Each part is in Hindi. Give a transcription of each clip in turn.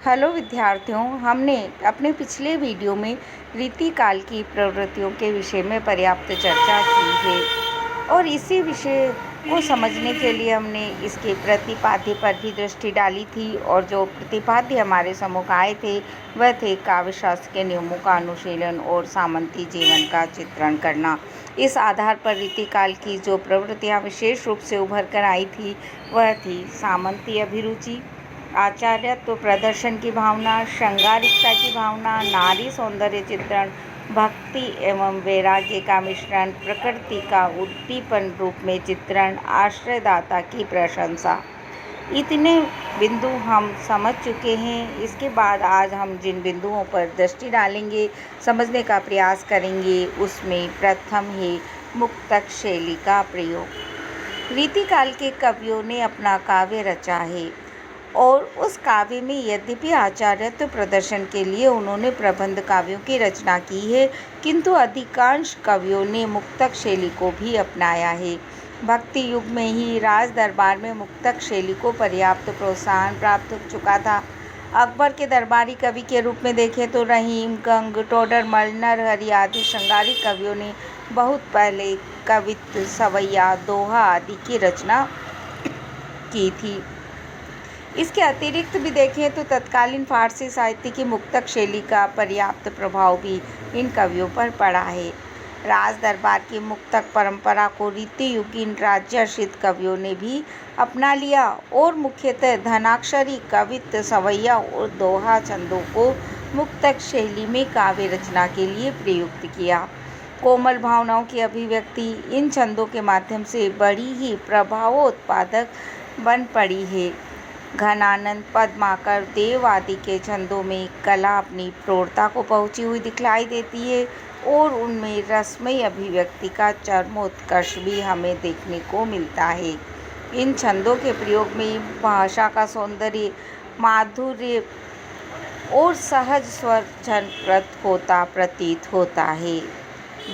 हेलो विद्यार्थियों, हमने अपने पिछले वीडियो में रीतिकाल की प्रवृत्तियों के विषय में पर्याप्त चर्चा की है और इसी विषय को समझने के लिए हमने इसके प्रतिपाद्य पर भी दृष्टि डाली थी। और जो प्रतिपाद्य हमारे सम्मुख आए थे वह थे काव्यशास्त्र के नियमों का अनुशीलन और सामंती जीवन का चित्रण करना। इस आधार पर रीतिकाल की जो प्रवृत्तियाँ विशेष रूप से उभर कर आई थी वह थी सामंती अभिरुचि, आचार्यत्व प्रदर्शन की भावना, श्रृंगारिकता की भावना, नारी सौंदर्य चित्रण, भक्ति एवं वैराग्य का मिश्रण, प्रकृति का उद्दीपन रूप में चित्रण, आश्रयदाता की प्रशंसा। इतने बिंदु हम समझ चुके हैं। इसके बाद आज हम जिन बिंदुओं पर दृष्टि डालेंगे, समझने का प्रयास करेंगे, उसमें प्रथम है मुक्तक शैली का प्रयोग। रीतिकाल के कवियों ने अपना काव्य रचा है और उस काव्य में यद्यपि आचार्यत्व प्रदर्शन के लिए उन्होंने प्रबंध काव्यों की रचना की है, किंतु अधिकांश कवियों ने मुक्तक शैली को भी अपनाया है। भक्ति युग में ही राज दरबार में मुक्तक शैली को पर्याप्त प्रोत्साहन प्राप्त हो चुका था। अकबर के दरबारी कवि के रूप में देखें तो रहीम, गंग, टोडरमल, नरहरि आदि श्रृंगारिक कवियों ने बहुत पहले कवित्व, सवैया, दोहा आदि की रचना की थी। इसके अतिरिक्त भी देखें तो तत्कालीन फारसी साहित्य की मुक्तक शैली का पर्याप्त प्रभाव भी इन कवियों पर पड़ा है। राज दरबार की मुक्तक परंपरा को रीतियुगीन राज्याश्रित कवियों ने भी अपना लिया और मुख्यतः धनाक्षरी कवित्व, सवैया और दोहा छंदों को मुक्तक शैली में काव्य रचना के लिए प्रयुक्त किया। कोमल भावनाओं की अभिव्यक्ति इन छंदों के माध्यम से बड़ी ही प्रभावोत्पादक बन पड़ी है। घनानंद, पद्माकर, देव आदि के छंदों में कला अपनी प्रौढ़ता को पहुंची हुई दिखलाई देती है और उनमें रसमयी अभिव्यक्ति का चरमोत्कर्ष भी हमें देखने को मिलता है। इन छंदों के प्रयोग में भाषा का सौंदर्य, माधुर्य और सहज स्वर छंद प्रतीत होता है।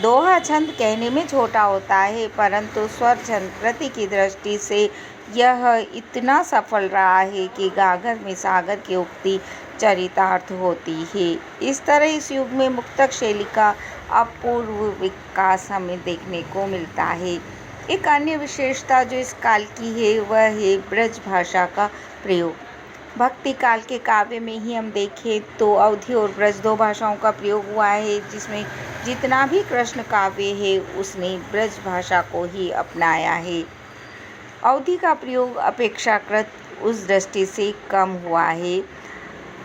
दोहा छंद कहने में छोटा होता है, परंतु स्वर छंद प्रति की दृष्टि से यह इतना सफल रहा है कि गागर में सागर की उक्ति चरितार्थ होती है। इस तरह इस युग में मुक्तक शैली का अपूर्व विकास हमें देखने को मिलता है। एक अन्य विशेषता जो इस काल की है वह है ब्रज भाषा का प्रयोग। भक्ति काल के काव्य में ही हम देखें तो अवधी और ब्रज दो भाषाओं का प्रयोग हुआ है, जिसमें जितना भी कृष्ण काव्य है उसने ब्रज भाषा को ही अपनाया है। अवधी का प्रयोग अपेक्षाकृत उस दृष्टि से कम हुआ है,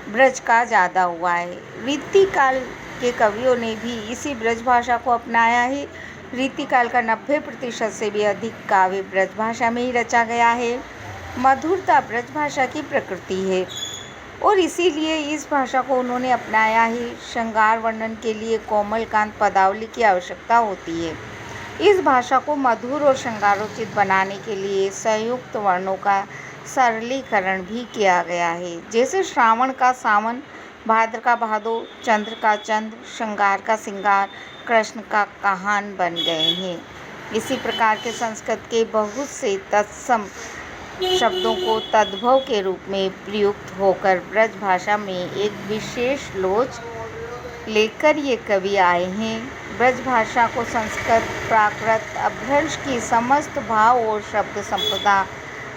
ब्रज का ज़्यादा हुआ है। रीतिकाल के कवियों ने भी इसी ब्रज भाषा को अपनाया है। रीतिकाल का 90% से भी अधिक काव्य ब्रज भाषा में ही रचा गया है। मधुरता ब्रज भाषा की प्रकृति है और इसीलिए इस भाषा को उन्होंने अपनाया है। श्रृंगार वर्णन के लिए कोमलकांत पदावली की आवश्यकता होती है। इस भाषा को मधुर और श्रृंगारोचित बनाने के लिए संयुक्त वर्णों का सरलीकरण भी किया गया है, जैसे श्रावण का सावन, भाद्र का भादो, चंद्र का चंद्र, श्रृंगार का श्रृंगार, कृष्ण का कहान बन गए हैं। इसी प्रकार के संस्कृत के बहुत से तत्सम शब्दों को तद्भव के रूप में प्रयुक्त होकर ब्रज भाषा में एक विशेष लोच लेकर ये कवि आए हैं। ब्रज भाषा को संस्कृत, प्राकृत, अपभ्रंश की समस्त भाव और शब्द संपदा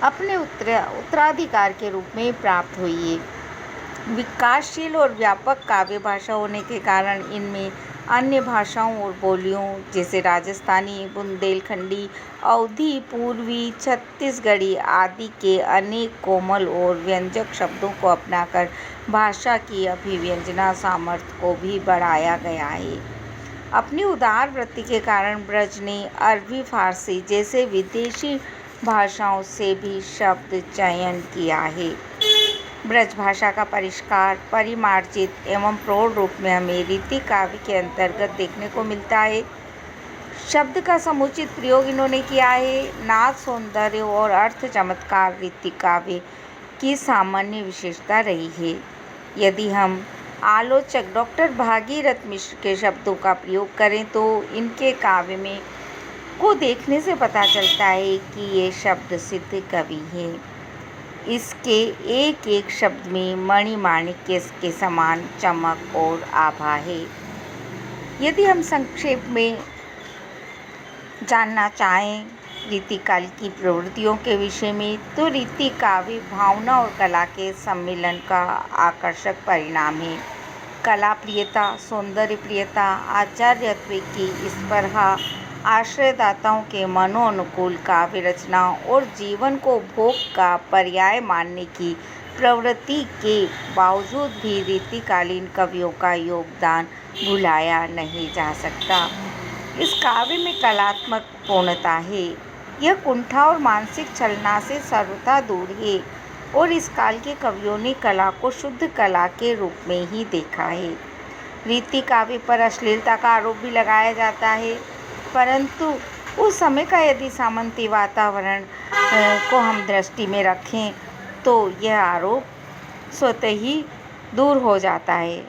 अपने उत्तराधिकार के रूप में प्राप्त हुई है। विकासशील और व्यापक काव्य भाषा होने के कारण इनमें अन्य भाषाओं और बोलियों जैसे राजस्थानी, बुंदेलखंडी, अवधी, पूर्वी, छत्तीसगढ़ी आदि के अनेक कोमल और व्यंजक शब्दों को अपनाकर भाषा की अभिव्यंजना सामर्थ्य को भी बढ़ाया गया है। अपनी उदार वृत्ति के कारण ब्रज ने अरबी, फारसी जैसे विदेशी भाषाओं से भी शब्द चयन किया है। ब्रज भाषा का परिष्कार, परिमार्जित एवं प्रौढ़ रूप में हमें रीति काव्य के अंतर्गत देखने को मिलता है। शब्द का समुचित प्रयोग इन्होंने किया है। नाद सौंदर्य और अर्थ चमत्कार रीति काव्य की सामान्य विशेषता रही है। यदि हम आलोचक डॉक्टर भागीरथ मिश्र के शब्दों का प्रयोग करें तो इनके काव्य में को देखने से पता चलता है कि ये शब्द सिद्ध कवि हैं। इसके एक एक शब्द में मणिमाणिक्य के समान चमक और आभा है। यदि हम संक्षेप में जानना चाहें रीतिकाल की प्रवृत्तियों के विषय में, तो रीति काव्य भावना और कला के सम्मिलन का आकर्षक परिणाम है। कला प्रियता, सौंदर्य प्रियता, आचार्यत्व की स्पर्धा, आश्रयदाताओं के मनोनुकूल काव्य रचना और जीवन को भोग का पर्याय मानने की प्रवृत्ति के बावजूद भी रीतिकालीन कवियों का योगदान भुलाया नहीं जा सकता। इस काव्य में कलात्मक पूर्णता है। यह कुंठा और मानसिक छलना से सर्वथा दूर है और इस काल के कवियों ने कला को शुद्ध कला के रूप में ही देखा है। रीति काव्य पर अश्लीलता का आरोप भी लगाया जाता है, परंतु उस समय का यदि सामंती वातावरण को हम दृष्टि में रखें तो यह आरोप स्वतः ही दूर हो जाता है।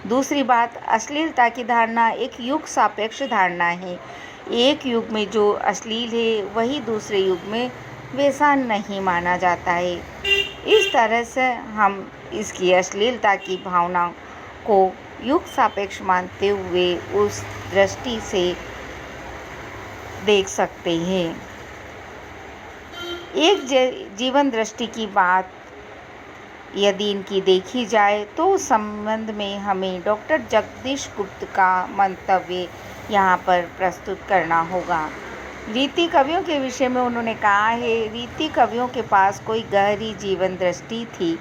दूसरी बात, अश्लीलता की धारणा एक युग सापेक्ष धारणा है। एक युग में जो अश्लील है वही दूसरे युग में वैसा नहीं माना जाता है। इस तरह से हम इसकी अश्लीलता की भावना को युग सापेक्ष मानते हुए उस दृष्टि से देख सकते हैं। एक जीवन दृष्टि की बात यदि इनकी देखी जाए तो उस संबंध में हमें डॉक्टर जगदीश गुप्त का मंतव्य यहाँ पर प्रस्तुत करना होगा। रीति कवियों के विषय में उन्होंने कहा है, रीति कवियों के पास कोई गहरी जीवन दृष्टि थी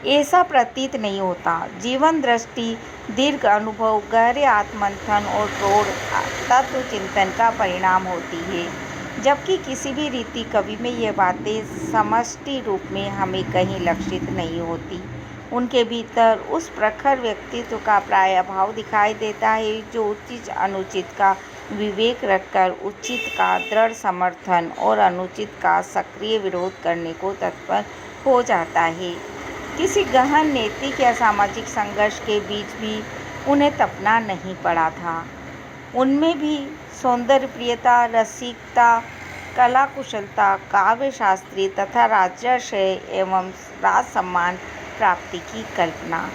ऐसा प्रतीत नहीं होता। जीवन दृष्टि दीर्घ अनुभव, गहरे आत्ममंथन और प्रौढ़ तत्व चिंतन का परिणाम होती है, जबकि किसी भी रीति कवि में ये बातें समष्टि रूप में हमें कहीं लक्षित नहीं होती। उनके भीतर उस प्रखर व्यक्तित्व का प्राय अभाव दिखाई देता है जो उचित अनुचित का विवेक रखकर उचित का दृढ़ समर्थन और अनुचित का सक्रिय विरोध करने को तत्पर हो जाता है। किसी गहन नैतिक या सामाजिक संघर्ष के बीच भी उन्हें तपना नहीं पड़ा था। उनमें भी सौंदर्य प्रियता, रसिकता, कला कुशलता, काव्य शास्त्री तथा राजर्षय एवं राज सम्मान प्राप्ति की कल्पना,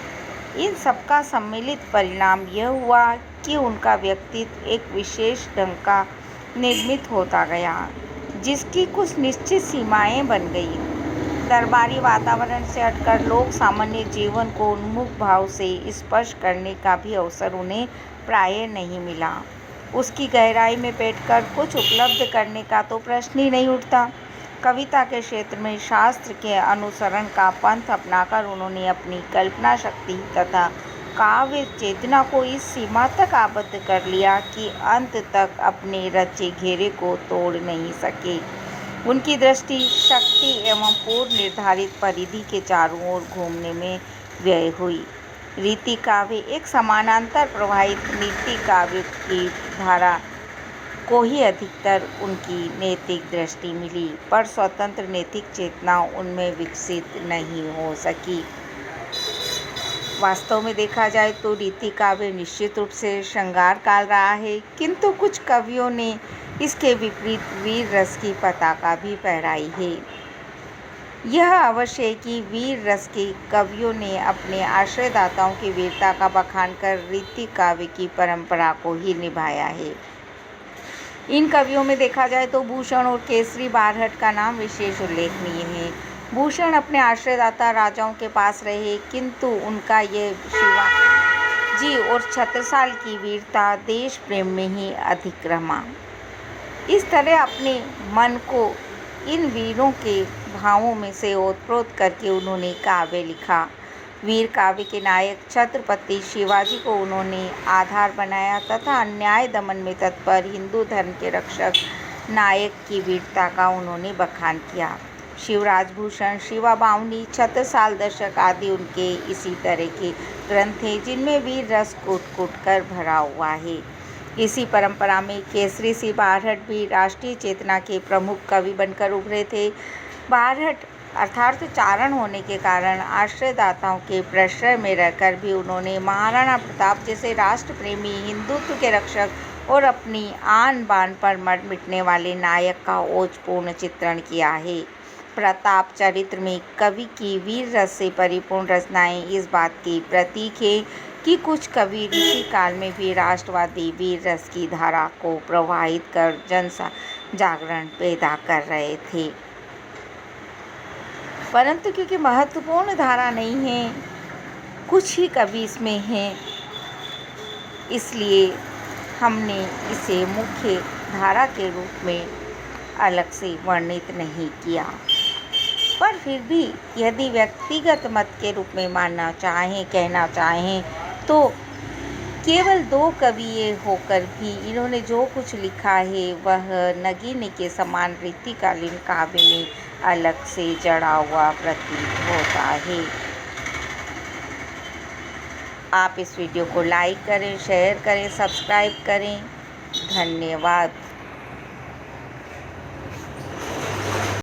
इन सबका सम्मिलित परिणाम यह हुआ कि उनका व्यक्तित्व एक विशेष ढंग का निर्मित होता गया, जिसकी कुछ निश्चित सीमाएं बन गई। दरबारी वातावरण से हटकर लोक सामान्य जीवन को उन्मुख भाव से स्पर्श करने का भी अवसर उन्हें प्राय नहीं मिला। उसकी गहराई में बैठकर कुछ उपलब्ध करने का तो प्रश्न ही नहीं उठता। कविता के क्षेत्र में शास्त्र के अनुसरण का पंथ अपनाकर उन्होंने अपनी कल्पना शक्ति तथा काव्य चेतना को इस सीमा तक आबद्ध कर लिया कि अंत तक अपने रचे घेरे को तोड़ नहीं सके। उनकी दृष्टि शक्ति एवं पूर्व निर्धारित परिधि के चारों ओर घूमने में व्यय हुई। रीति काव्य एक समानांतर प्रवाहित नीति काव्य की धारा को ही अधिकतर उनकी नैतिक दृष्टि मिली, पर स्वतंत्र नैतिक चेतना उनमें विकसित नहीं हो सकी। वास्तव में देखा जाए तो रीति काव्य निश्चित रूप से श्रृंगार काल रहा है, किंतु कुछ कवियों ने इसके विपरीत वीर रस की पताका भी फहराई है। यह अवश्य है कि वीर रस के कवियों ने अपने आश्रयदाताओं की वीरता का बखान कर रीति काव्य की परंपरा को ही निभाया है। इन कवियों में देखा जाए तो भूषण और केसरी बारहट का नाम विशेष उल्लेखनीय है। भूषण अपने आश्रयदाता राजाओं के पास रहे, किंतु उनका यह शिवाजी और छत्रसाल की वीरता देश प्रेम में ही अधिक रमा। इस तरह अपने मन को इन वीरों के भावों में से ओतप्रोत करके उन्होंने काव्य लिखा। वीर काव्य के नायक छत्रपति शिवाजी को उन्होंने आधार बनाया तथा अन्याय दमन में तत्पर हिंदू धर्म के रक्षक नायक की वीरता का उन्होंने बखान किया। शिवराज भूषण, शिवा बावनी, छत्रसाल दर्शक आदि उनके इसी तरह के ग्रंथ हैं जिनमें वीर रस कूट कूट कर भरा हुआ है। इसी परंपरा में केसरी सिंह बारहट भी राष्ट्रीय चेतना के प्रमुख कवि बनकर उभरे थे। बारहट अर्थार्थचारण होने के कारण आश्रयदाताओं के प्रश्रय में रहकर भी उन्होंने महाराणा प्रताप जैसे राष्ट्र प्रेमी, हिंदुत्व के रक्षक और अपनी आन बान पर मर मिटने वाले नायक का ओजपूर्ण चित्रण किया है। प्रताप चरित्र में कवि की वीर रस से परिपूर्ण रचनाएं इस बात की प्रतीक है कि कुछ कवि रीति काल में भी राष्ट्रवादी वीर रस की धारा को प्रवाहित कर जन जागरण पैदा कर रहे थे। परंतु क्योंकि महत्वपूर्ण धारा नहीं है, कुछ ही कवि इसमें हैं, इसलिए हमने इसे मुख्य धारा के रूप में अलग से वर्णित नहीं किया। पर फिर भी यदि व्यक्तिगत मत के रूप में कहना चाहें तो केवल 2 कवि ये होकर भी इन्होंने जो कुछ लिखा है वह नगीने के समान रीतिकालीन काव्य में अलग से जड़ा हुआ प्रतीत होता है। आप इस वीडियो को लाइक करें, शेयर करें, सब्सक्राइब करें। धन्यवाद।